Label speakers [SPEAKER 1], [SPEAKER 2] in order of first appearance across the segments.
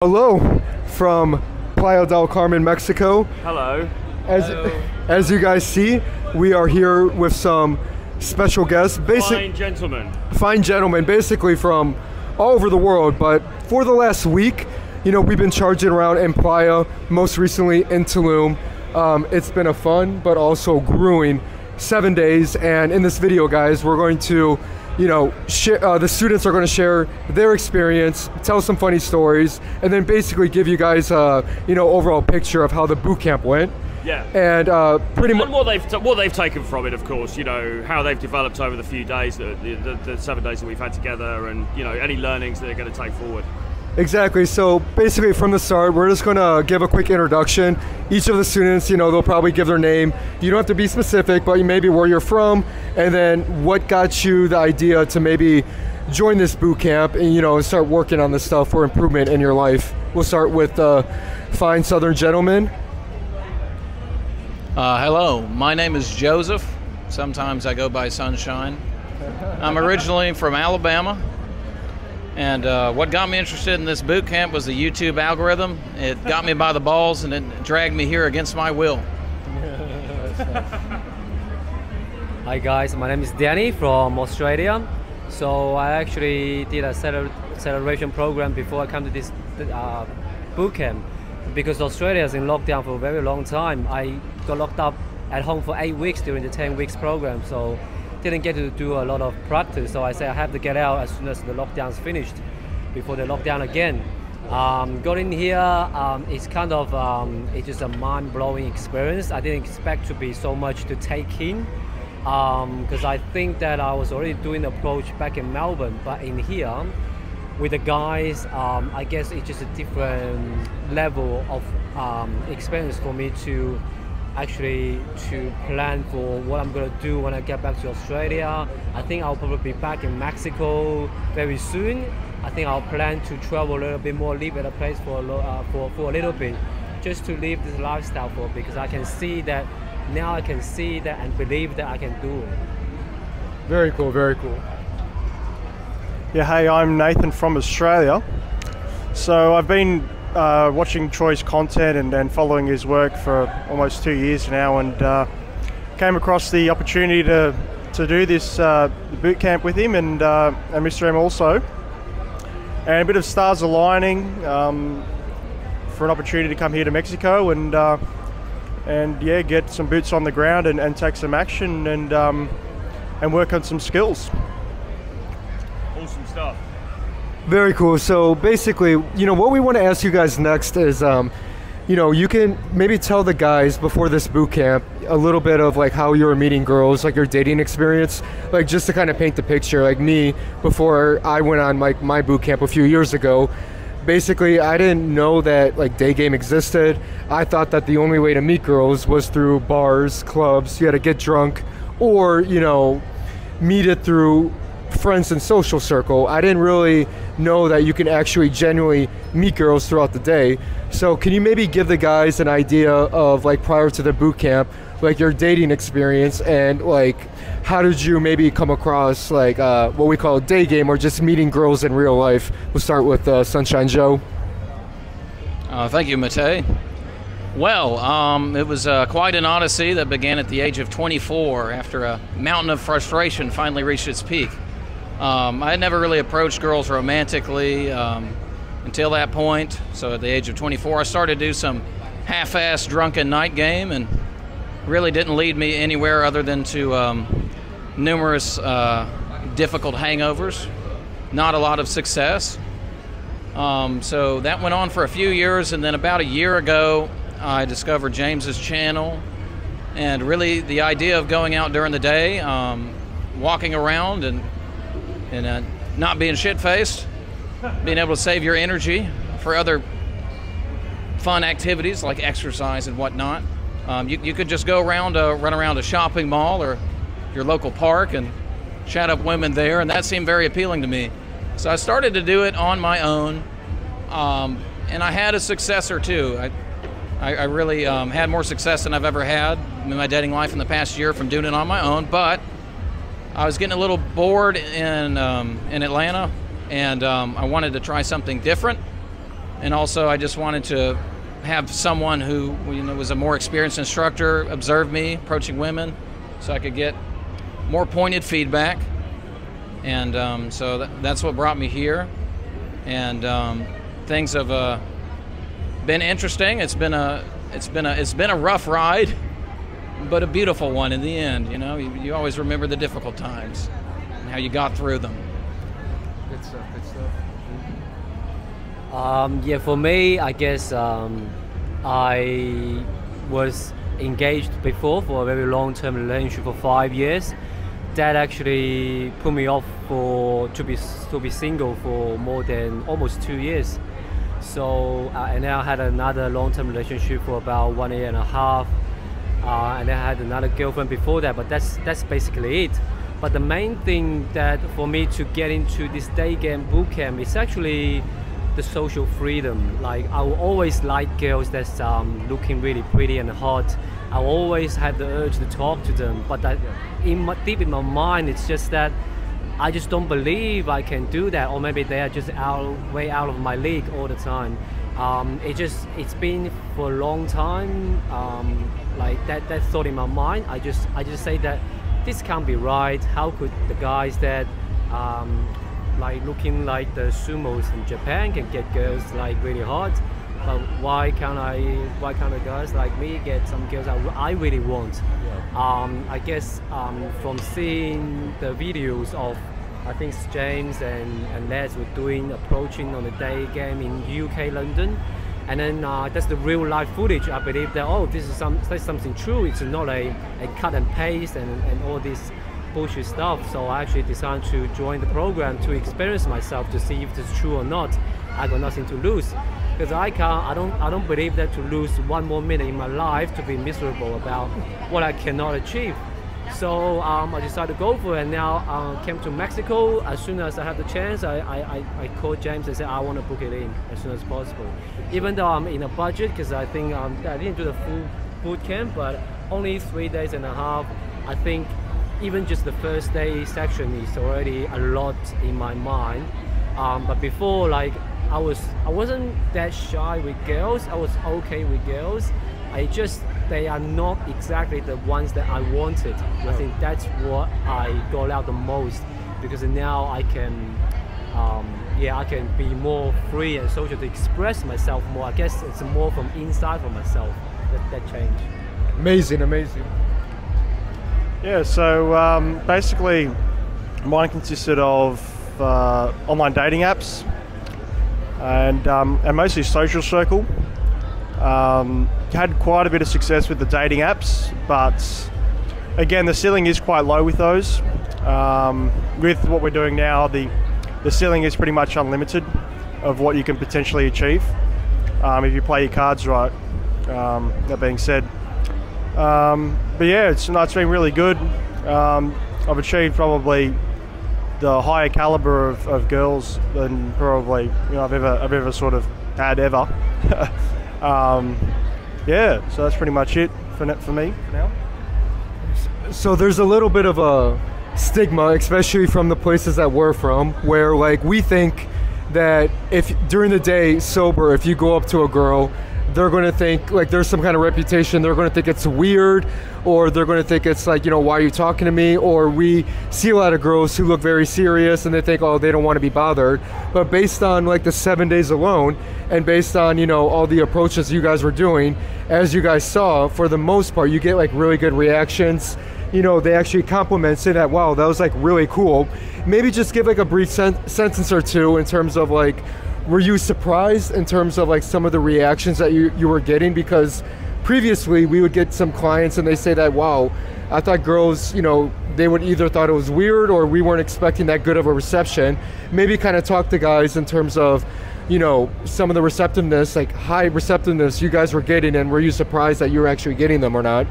[SPEAKER 1] Hello from Playa del Carmen, Mexico.
[SPEAKER 2] Hello.
[SPEAKER 1] As you guys see, we are here with some special guests.
[SPEAKER 2] Fine gentlemen.
[SPEAKER 1] Fine gentlemen, basically from all over the world. But for the last week, you know, we've been charging around in Playa, most recently in Tulum. It's been a fun but also grueling 7 days. And in this video, guys, we're going to, you know, the students are going to share their experience, tell some funny stories, and then basically give you guys a, you know, overall picture of how the boot camp went.
[SPEAKER 2] Yeah.
[SPEAKER 1] And pretty much
[SPEAKER 2] what they've taken from it, of course. You know, how they've developed over the few days, the 7 days that we've had together, and you know, any learnings that they're going to take forward.
[SPEAKER 1] Exactly. So basically from the start, we're just going to give a quick introduction. Each of the students, you know, they'll probably give their name. You don't have to be specific, but maybe where you're from, and then what got you the idea to maybe join this boot camp and, you know, start working on this stuff for improvement in your life. We'll start with the fine Southern gentleman.
[SPEAKER 3] Hello, my name is Joseph. Sometimes I go by Sunshine. I'm originally from Alabama. And what got me interested in this boot camp was the YouTube algorithm. It got me by the balls and it dragged me here against my will.
[SPEAKER 4] Hi guys, my name is Danny from Australia. So I actually did a celebration program before I come to this boot camp. Because Australia is in lockdown for a very long time. I got locked up at home for 8 weeks during the 10 weeks program. So didn't get to do a lot of practice, so I said I have to get out as soon as the lockdown's finished, before the lockdown again. Got in here, it's kind of, it's just a mind-blowing experience. I didn't expect to be so much to take in, because I think that I was already doing approach back in Melbourne, but in here, with the guys, I guess it's just a different level of experience for me to actually to plan for what I'm going to do when I get back to Australia. I think I'll probably be back in Mexico very soon. I think I'll plan to travel a little bit more, live at a place for a little bit, just to live this lifestyle for, because I can see that now. I can see that and believe that I can do it.
[SPEAKER 1] Very cool, very cool.
[SPEAKER 5] Yeah, hey, I'm Nathan from Australia. So I've been watching Troy's content and following his work for almost 2 years now, and came across the opportunity to do this boot camp with him and Mr. M also, and a bit of stars aligning for an opportunity to come here to Mexico and yeah, get some boots on the ground and take some action and work on some skills.
[SPEAKER 2] Awesome stuff.
[SPEAKER 1] Very cool. So basically, you know, what we want to ask you guys next is, you know, you can maybe tell the guys before this boot camp a little bit of like how you were meeting girls, like your dating experience, like just to kind of paint the picture. Like me, before I went on like my boot camp a few years ago, basically I didn't know that like day game existed. I thought that the only way to meet girls was through bars, clubs. You had to get drunk, or, you know, meet it through friends and social circle. I didn't really know that you can actually genuinely meet girls throughout the day. So can you maybe give the guys an idea of, like, prior to the boot camp, like your dating experience, and like how did you maybe come across like what we call day game, or just meeting girls in real life? We'll start with Sunshine Joe.
[SPEAKER 3] Thank you, Matei. Well, it was quite an odyssey that began at the age of 24 after a mountain of frustration finally reached its peak. I had never really approached girls romantically until that point. So at the age of 24, I started to do some half-assed drunken night game, and really didn't lead me anywhere other than to numerous difficult hangovers. Not a lot of success. So that went on for a few years, and then about a year ago, I discovered James's channel, and really the idea of going out during the day, walking around and not being shit-faced, being able to save your energy for other fun activities like exercise and whatnot. You could just go around, run around a shopping mall or your local park and chat up women there, and that seemed very appealing to me. So I started to do it on my own, and I had a success or two. I really had more success than I've ever had in my dating life in the past year from doing it on my own, but I was getting a little bored in Atlanta, and I wanted to try something different. And also, I just wanted to have someone who, you know, was a more experienced instructor observe me approaching women, so I could get more pointed feedback. And so that's what brought me here. And things have been interesting. It's been a rough ride, but a beautiful one in the end. You know, you always remember the difficult times and how you got through them.
[SPEAKER 1] Good stuff. Good stuff.
[SPEAKER 4] Yeah, for me, I guess I was engaged before for a very long-term relationship for 5 years. That actually put me off to be single for more than almost 2 years. So and then I had another long-term relationship for about 1.5 years, and then I had another girlfriend before that. But that's basically it. But the main thing that for me to get into this day game boot camp is actually the social freedom. Like, I will always like girls that's looking really pretty and hot. I always have the urge to talk to them, but deep in my mind, it's just that I just don't believe I can do that, or maybe they are just way out of my league all the time. It's been for a long time, like that thought in my mind. I just say that this can't be right. How could the guys that like looking like the sumos in Japan can get girls like really hot, but why can't the guys like me get some girls I really want? Yeah. I guess from seeing the videos of, I think James and Les were approaching on the day game in UK, London, and then that's the real life footage. I believe that, oh, this is something true. It's not a cut and paste and all this bullshit stuff. So I actually decided to join the program to experience myself, to see if it's true or not. I got nothing to lose, because I don't believe that to lose one more minute in my life to be miserable about what I cannot achieve. So I decided to go for it, and now I came to Mexico. As soon as I have the chance, I called James and said I want to book it in as soon as possible. Even though I'm in a budget, because I think I didn't do the full boot camp, but only 3 days and a half. I think even just the first day section is already a lot in my mind. But before, like, I wasn't that shy with girls. I was okay with girls. They are not exactly the ones that I wanted. I think that's what I got out the most, because now I can I can be more free and social to express myself more. I guess it's more from inside for myself that change.
[SPEAKER 1] Amazing, amazing.
[SPEAKER 5] Yeah, so basically mine consisted of online dating apps and mostly social circle. Had quite a bit of success with the dating apps, but again, the ceiling is quite low with those. With what we're doing now, the ceiling is pretty much unlimited of what you can potentially achieve if you play your cards right. That being said, but yeah, it's been really good. I've achieved probably the higher caliber of girls than probably I've ever sort of had ever. Yeah, so that's pretty much it for me for now.
[SPEAKER 1] So there's a little bit of a stigma, especially from the places that we're from, where like we think that if during the day sober, if you go up to a girl, they're going to think like there's some kind of reputation. They're going to think it's weird, or they're going to think it's like, why are you talking to me? Or we see a lot of girls who look very serious and they think, oh, they don't want to be bothered. But based on like the 7 days alone, and based on, all the approaches you guys were doing, as you guys saw, for the most part, you get like really good reactions. They actually compliment, say that, wow, that was like really cool. Maybe just give like a brief sentence or two in terms of like, were you surprised in terms of like some of the reactions that you were getting? Because previously we would get some clients and they say that, wow, I thought girls, they would either thought it was weird or we weren't expecting that good of a reception. Maybe kind of talk to guys in terms of, some of the receptiveness, like high receptiveness you guys were getting, and were you surprised that you were actually getting them or not?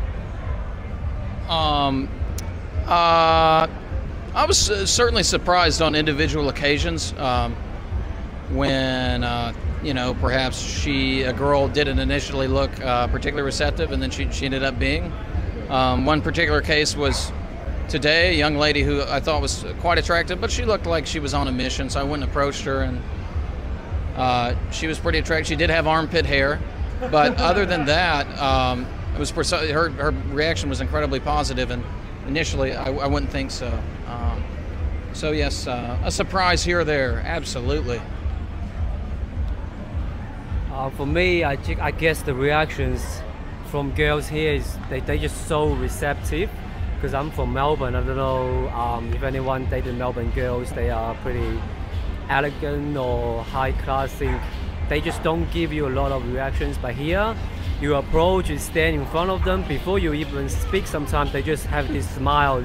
[SPEAKER 3] I was certainly surprised on individual occasions. When perhaps a girl didn't initially look particularly receptive, and then she ended up being. One particular case was today, a young lady who I thought was quite attractive, but she looked like she was on a mission, so I went and approached her, and She was pretty attractive. She did have armpit hair, but other than that, it was her reaction was incredibly positive. And initially, I wouldn't think so. So yes, a surprise here or there, absolutely.
[SPEAKER 4] For me, I guess the reactions from girls here is they just so receptive. Because I'm from Melbourne, I don't know if anyone dated Melbourne girls, they are pretty elegant or high class. They just don't give you a lot of reactions. But here, you approach, you stand in front of them, before you even speak sometimes they just have this smile.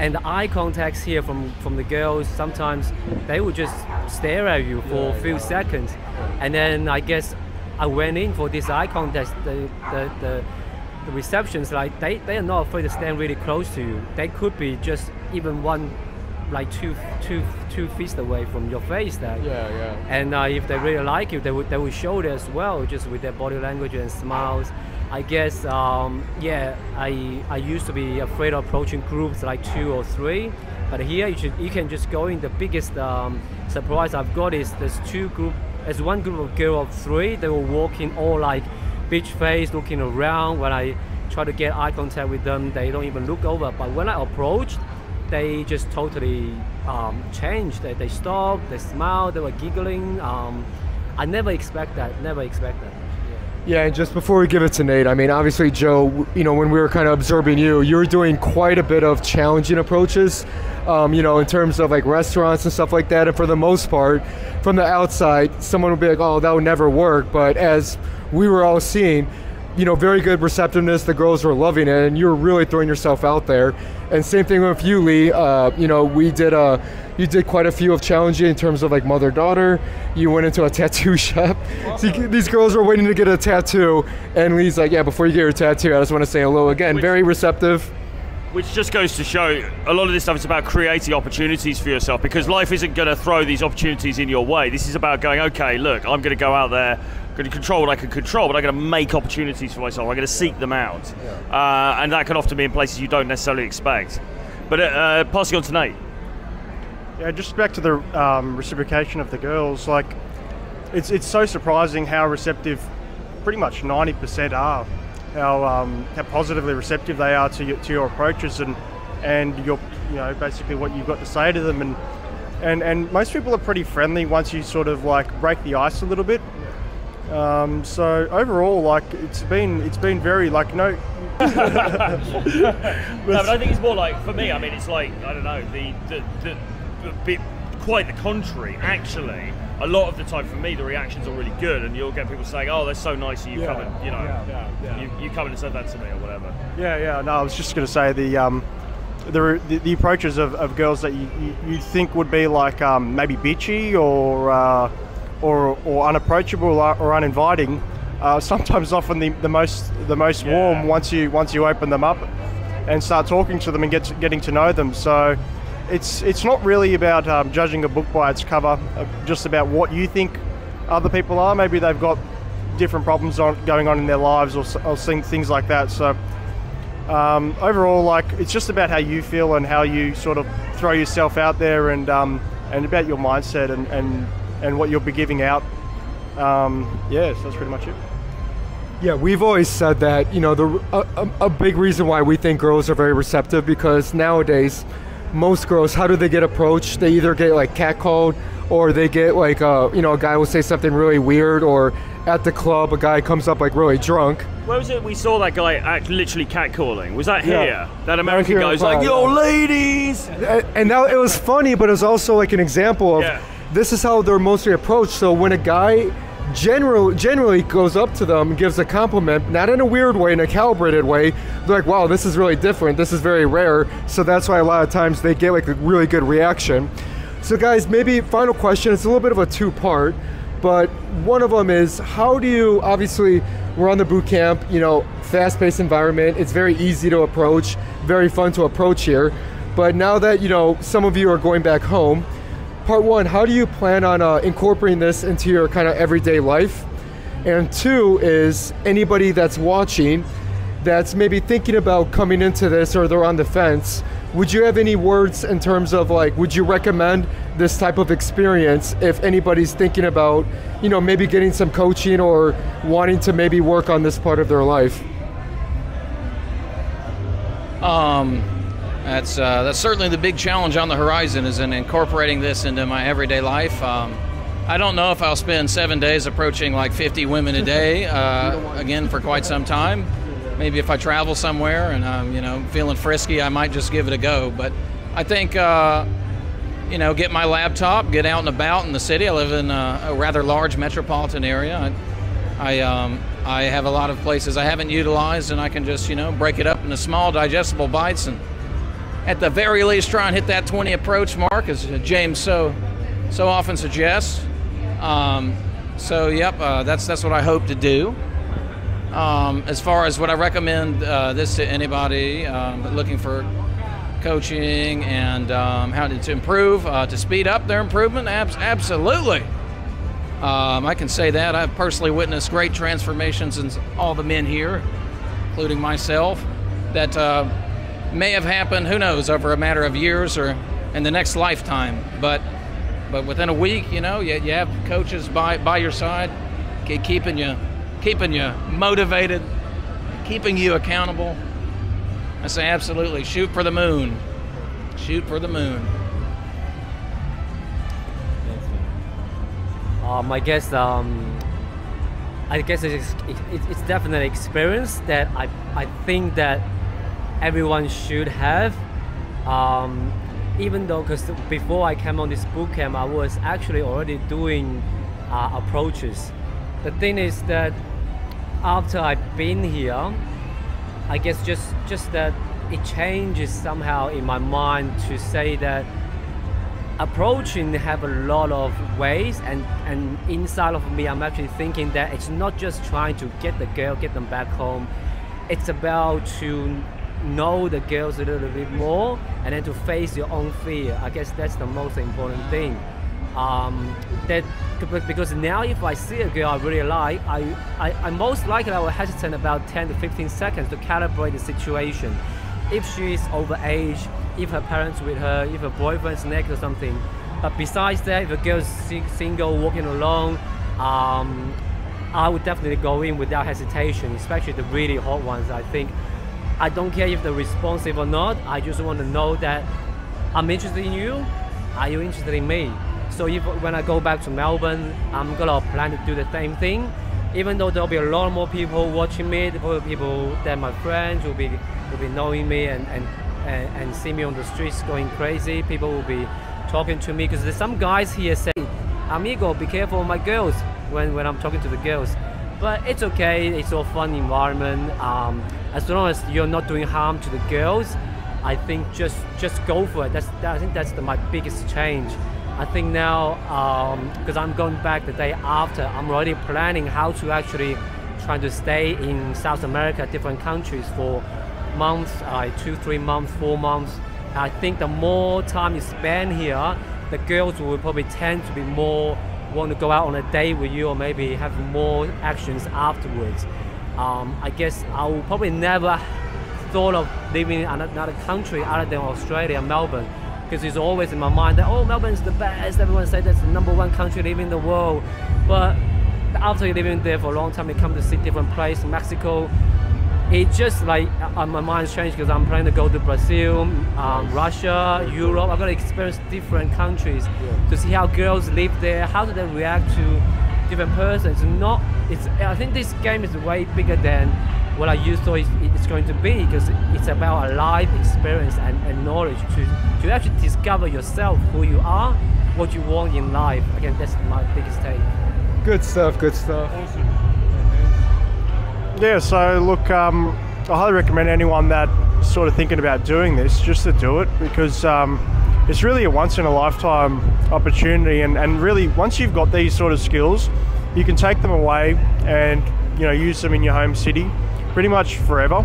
[SPEAKER 4] And the eye contacts here from the girls, sometimes they would just stare at you for a few seconds. And then I guess I went in for this eye contact. The receptions, like they are not afraid to stand really close to you. They could be just even like two feet away from your face there. And if they really like you, they would show it as well, just with their body language and smiles. I guess I used to be afraid of approaching groups like 2 or 3, but here you can just go in. The biggest surprise I've got is there's one group of girls of 3. They were walking all like bitch face, looking around. When I try to get eye contact with them, they don't even look over. But when I approached, they just totally changed. They stopped, they smiled, they were giggling. I never expect that.
[SPEAKER 1] Yeah, and just before we give it to Nate, I mean, obviously, Joe, when we were kind of observing you were doing quite a bit of challenging approaches, in terms of like restaurants and stuff like that. And for the most part, from the outside, someone would be like, oh, that would never work. But as we were all seeing, very good receptiveness. The girls were loving it, and you were really throwing yourself out there. And same thing with you, Lee. You did quite a few of challenging in terms of like mother-daughter. You went into a tattoo shop. So these girls were waiting to get a tattoo, and Lee's like, yeah, before you get your tattoo, I just want to say hello again. Very receptive.
[SPEAKER 2] Which just goes to show a lot of this stuff is about creating opportunities for yourself, because life isn't going to throw these opportunities in your way. This is about going, okay, look, I'm going to go out there, I'm going to control what I can control, but I'm going to make opportunities for myself. I'm going to seek them out. And that can often be in places you don't necessarily expect. But passing on to Nate.
[SPEAKER 5] Yeah, just back to the reciprocation of the girls. Like, it's so surprising how receptive pretty much 90% are. How positively receptive they are to your approaches and your basically what you've got to say to them, and most people are pretty friendly once you sort of like break the ice a little bit. So overall, like it's been very like no.
[SPEAKER 2] No, but I think it's more like, for me, I mean, it's like, I don't know, the bit quite the contrary actually. A lot of the time for me the reactions are really good, and you'll get people saying, oh, that's so nice of you coming, you come and said that to me or whatever. No, I was just going to say the approaches of girls that you think would be like maybe bitchy or unapproachable or uninviting, sometimes often the most warm once you open them up and start talking to them and getting to know them. So it's not really about judging a book by its cover, just about what you think other people are. Maybe they've got different problems going on in their lives or things like that. So overall, like it's just about how you feel and how you sort of throw yourself out there, and about your mindset and what you'll be giving out. So that's pretty much it.
[SPEAKER 1] Yeah, we've always said that, a big reason why we think girls are very receptive, because nowadays, most girls, how do they get approached? They either get like catcalled, or they get like, a guy will say something really weird, or at the club, a guy comes up like really drunk.
[SPEAKER 2] Where was it we saw that guy act literally catcalling? Was that here?
[SPEAKER 1] Yeah.
[SPEAKER 2] That American guy was like, yo, ladies!
[SPEAKER 1] And now it was funny, but it was also like an example of this is how they're mostly approached. So when a guy generally goes up to them and gives a compliment, not in a weird way, in a calibrated way, they're like, wow, this is really different, this is very rare. So that's why a lot of times they get like a really good reaction. So guys, maybe final question, it's a little bit of a two-part, but one of them is, how do you, obviously we're on the boot camp, fast-paced environment, it's very easy to approach, very fun to approach here, but now that some of you are going back home, part one, how do you plan on incorporating this into your kind of everyday life? And two is, anybody that's watching that's maybe thinking about coming into this, or they're on the fence, would you have any words in terms of like, would you recommend this type of experience if anybody's thinking about, you know, maybe getting some coaching or wanting to maybe work on this part of their life?
[SPEAKER 3] That's certainly the big challenge on the horizon, is in incorporating this into my everyday life. I don't know if I'll spend 7 days approaching like 50 women a day again for quite some time. Maybe if I travel somewhere and I'm, you know, feeling frisky, I might just give it a go. But I think, you know, get my laptop, get out and about in the city. I live in a rather large metropolitan area. I have a lot of places I haven't utilized, and I can just, you know, break it up into small digestible bites, and at the very least try and hit that 20 approach mark, as James so often suggests. So yep, that's what I hope to do. As far as what I recommend this to anybody looking for coaching and how to improve, to speed up their improvement, absolutely. I can say that. I've personally witnessed great transformations in all the men here, including myself, that may have happened, who knows, over a matter of years or in the next lifetime. But within a week, you know, you have coaches by your side, keeping you motivated, keeping you accountable. I say absolutely, shoot for the moon. Shoot for the moon.
[SPEAKER 4] I guess it's definitely an experience that I think that everyone should have. Even though, because before I came on this bootcamp, I was actually already doing approaches. The thing is that after I've been here, I guess just that it changes somehow in my mind to say that approaching have a lot of ways, and inside of me I'm actually thinking that it's not just trying to get the girl, get them back home. It's about to know the girls a little bit more, and then to face your own fear. I guess that's the most important thing. Because now if I see a girl I really like, I most likely I will hesitate about 10 to 15 seconds to calibrate the situation. If she's overage, if her parents with her, if her boyfriend's naked or something. But besides that, if a girl's single, walking alone, I would definitely go in without hesitation, especially the really hot ones. I think I don't care if they're responsive or not. I just want to know that I'm interested in you. Are you interested in me? So when I go back to Melbourne, I'm gonna plan to do the same thing. Even though there'll be a lot more people watching me, there'll be people that my friends will be knowing me and see me on the streets going crazy. People will be talking to me, because there's some guys here say, "Amigo, be careful of my girls," when I'm talking to the girls. But it's okay, it's all fun environment. As long as you're not doing harm to the girls, I think just go for it. I think that's my biggest change. I think now, because I'm going back the day after, I'm already planning how to actually try to stay in South America, different countries for months, 2, 3 months, 4 months. I think the more time you spend here, the girls will probably tend to be more want to go out on a date with you, or maybe have more actions afterwards. I guess I will probably never thought of living in another country other than Australia, Melbourne, because it's always in my mind that, oh, Melbourne's the best, everyone says that's the #1 country living in the world. But after you're living there for a long time, you come to see different places, Mexico. It's just like my mind's changed, because I'm planning to go to Brazil, Russia, Europe. I'm going to experience different countries to see how girls live there, how do they react to different persons. I think this game is way bigger than what I used to it's going to be, because it's about a life experience and knowledge to actually discover yourself, who you are, what you want in life. Again, that's my biggest take.
[SPEAKER 1] Good stuff, good stuff.
[SPEAKER 2] Awesome. Yeah, so look, I highly recommend anyone that sort of thinking about doing this just to do it, because it's really a once-in-a-lifetime opportunity, and really once you've got these sort of skills, you can take them away and, you know, use them in your home city pretty much forever.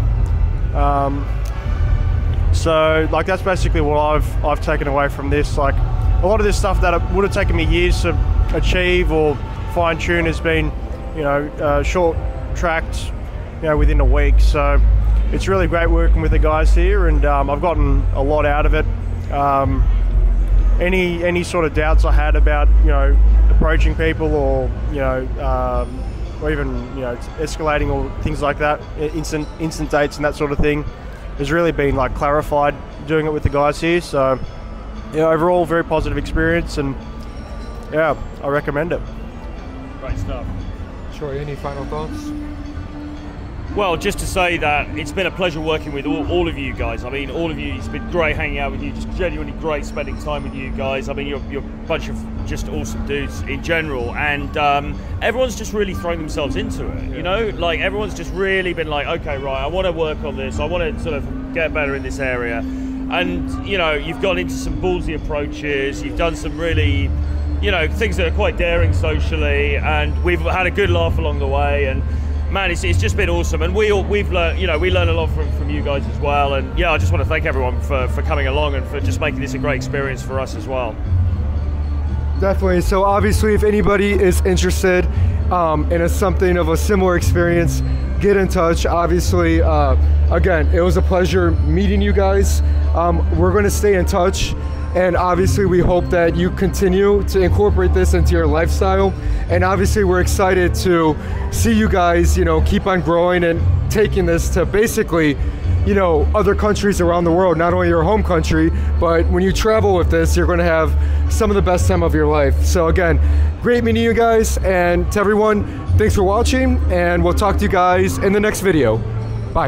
[SPEAKER 2] So like that's basically what I've taken away from this. Like a lot of this stuff that would have taken me years to achieve or fine-tune has been, you know, short-tracked, you know, within a week. So it's really great working with the guys here, and I've gotten a lot out of it. Any sort of doubts I had about, you know, approaching people, or or even, you know, escalating or things like that, instant dates and that sort of thing, has really been like clarified doing it with the guys here. So yeah, overall very positive experience, and yeah, I recommend it.
[SPEAKER 6] Great stuff.
[SPEAKER 1] Troy, any final thoughts?
[SPEAKER 6] Well, just to say that it's been a pleasure working with all of you guys. I mean, all of you, it's been great hanging out with you, just genuinely great spending time with you guys. I mean, you're a bunch of just awesome dudes in general, and everyone's just really thrown themselves into it, you know? Like, everyone's just really been like, okay, right, I want to work on this, I want to sort of get better in this area. And, you know, you've gone into some ballsy approaches, you've done some really, you know, things that are quite daring socially, and we've had a good laugh along the way, and man, it's just been awesome, and we've learned, you know, we learn a lot from you guys as well. And yeah, I just want to thank everyone for coming along and for just making this a great experience for us as well.
[SPEAKER 1] Definitely. So obviously, if anybody is interested in something of a similar experience, get in touch. Obviously, again, it was a pleasure meeting you guys. We're going to stay in touch. And obviously we hope that you continue to incorporate this into your lifestyle. And obviously we're excited to see you guys, you know, keep on growing and taking this to basically, you know, other countries around the world, not only your home country, but when you travel with this, you're gonna have some of the best time of your life. So again, great meeting you guys, and to everyone, thanks for watching, and we'll talk to you guys in the next video.